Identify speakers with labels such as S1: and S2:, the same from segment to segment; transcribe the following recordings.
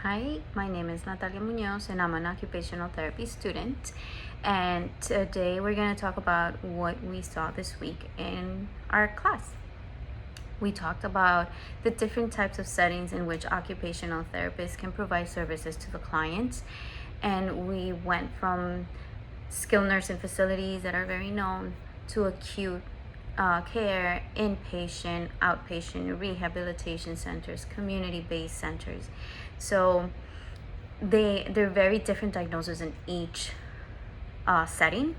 S1: Hi, my name is Natalia Munoz and I'm an occupational therapy student. And today we're going to talk about what we saw this week in our class. We talked about the different types of settings in which occupational therapists can provide services to the clients. And we went from skilled nursing facilities that are very known to acute care, inpatient, outpatient, rehabilitation centers, community-based centers. So they're very different diagnoses in each setting,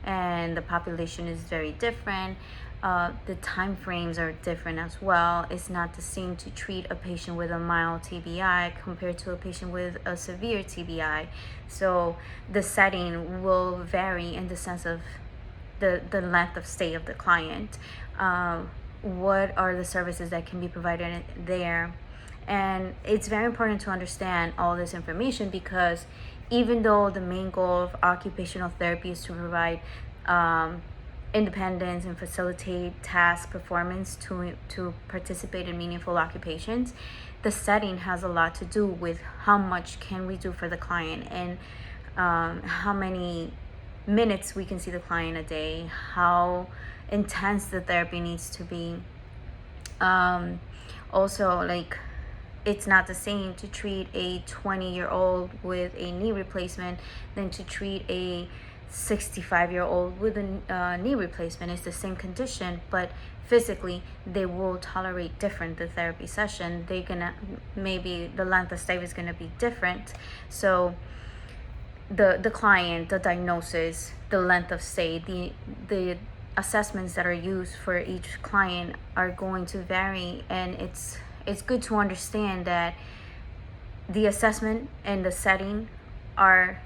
S1: and the population is very different. The time frames are different as well. It's not the same to treat a patient with a mild TBI compared to a patient with a severe TBI. So the setting will vary in the sense of the length of stay of the client. What are the services that can be provided there? And it's very important to understand all this information because even though the main goal of occupational therapy is to provide independence and facilitate task performance to participate in meaningful occupations, the setting has a lot to do with how much can we do for the client and how many minutes we can see the client a day, how intense the therapy needs to be. Also, like, it's not the same to treat a 20-year-old with a knee replacement than to treat a 65-year-old with a knee replacement. It's the same condition, but physically they will tolerate different the therapy session. They're gonna, maybe the length of stay is gonna be different. So the client, the diagnosis, the length of stay, the assessments that are used for each client are going to vary, and it's good to understand that the assessment and the setting are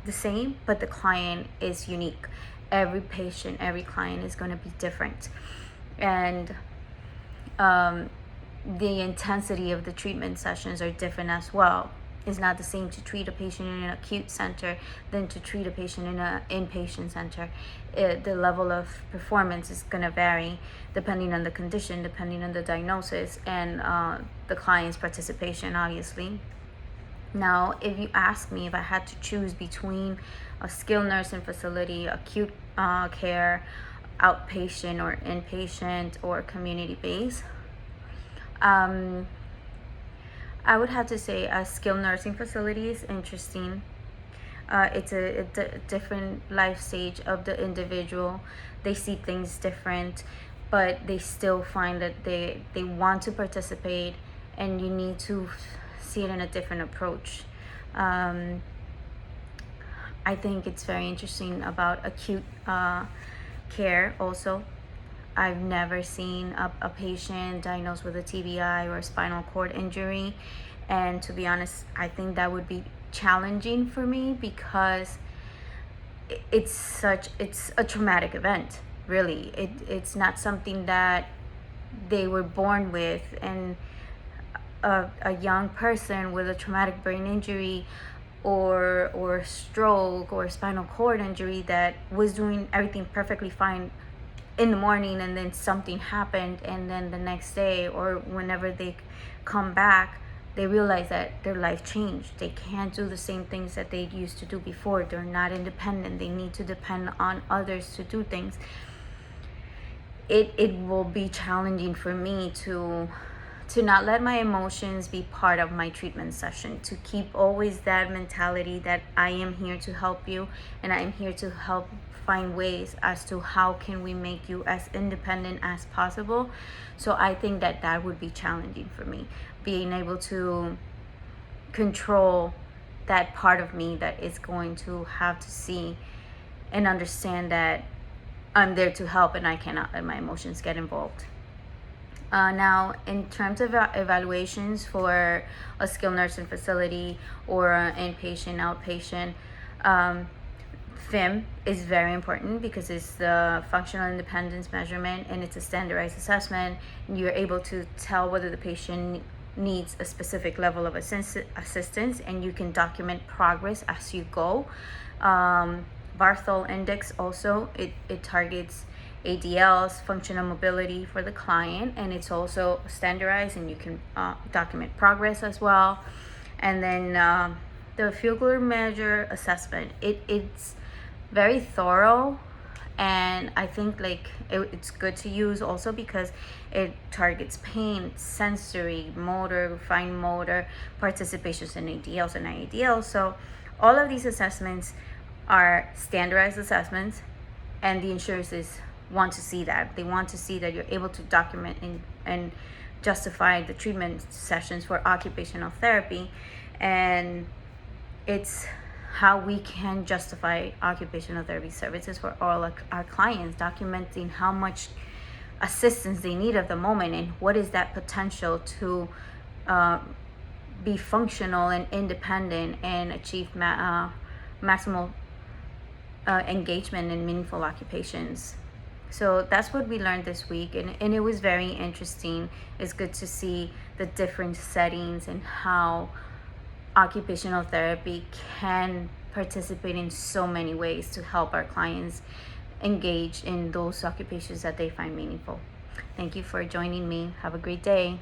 S1: the same, but the client is unique. Every patient, every client is going to be different, and the intensity of the treatment sessions are different as well. It's not the same to treat a patient in an acute center than to treat a patient in an inpatient center. The level of performance is going to vary depending on the condition, depending on the diagnosis, and the client's participation, obviously. Now, if you ask me if I had to choose between a skilled nursing facility, acute care, outpatient or inpatient, or community-based, I would have to say a skilled nursing facility is interesting. It's a different life stage of the individual. They see things different, but they still find that they want to participate, and you need to see it in a different approach. I think it's very interesting about acute care also. I've never seen a patient diagnosed with a TBI or a spinal cord injury. And to be honest, I think that would be challenging for me because it's a traumatic event, really. It's not something that they were born with, and a young person with a traumatic brain injury or stroke or spinal cord injury that was doing everything perfectly fine in the morning, and then something happened, and then the next day or whenever they come back, they realize that their life changed. They can't do the same things that they used to do before. They're not independent. They need to depend on others to do things. It will be challenging for me to not let my emotions be part of my treatment session, to keep always that mentality that I am here to help you, and I am here to help find ways as to how can we make you as independent as possible. So I think that would be challenging for me, being able to control that part of me that is going to have to see and understand that I'm there to help and I cannot let my emotions get involved. Now, in terms of evaluations for a skilled nursing facility or an inpatient, outpatient, FIM is very important because it's the functional independence measurement, and it's a standardized assessment. You're able to tell whether the patient needs a specific level of assistance, and you can document progress as you go. Barthel Index also, it targets ADLs, functional mobility for the client, and it's also standardized, and you can document progress as well. And then the Fugler Measure assessment, it's very thorough, and I think like it's good to use also because it targets pain, sensory, motor, fine motor, participations in ADLs and IADLs. So all of these assessments are standardized assessments, and the insurances want to see that. They want to see that you're able to document and justify the treatment sessions for occupational therapy. And it's how we can justify occupational therapy services for all our clients, documenting how much assistance they need at the moment and what is that potential to be functional and independent and achieve maximal engagement in meaningful occupations. So that's what we learned this week, and it was very interesting. It's good to see the different settings and how occupational therapy can participate in so many ways to help our clients engage in those occupations that they find meaningful. Thank you for joining me. Have a great day.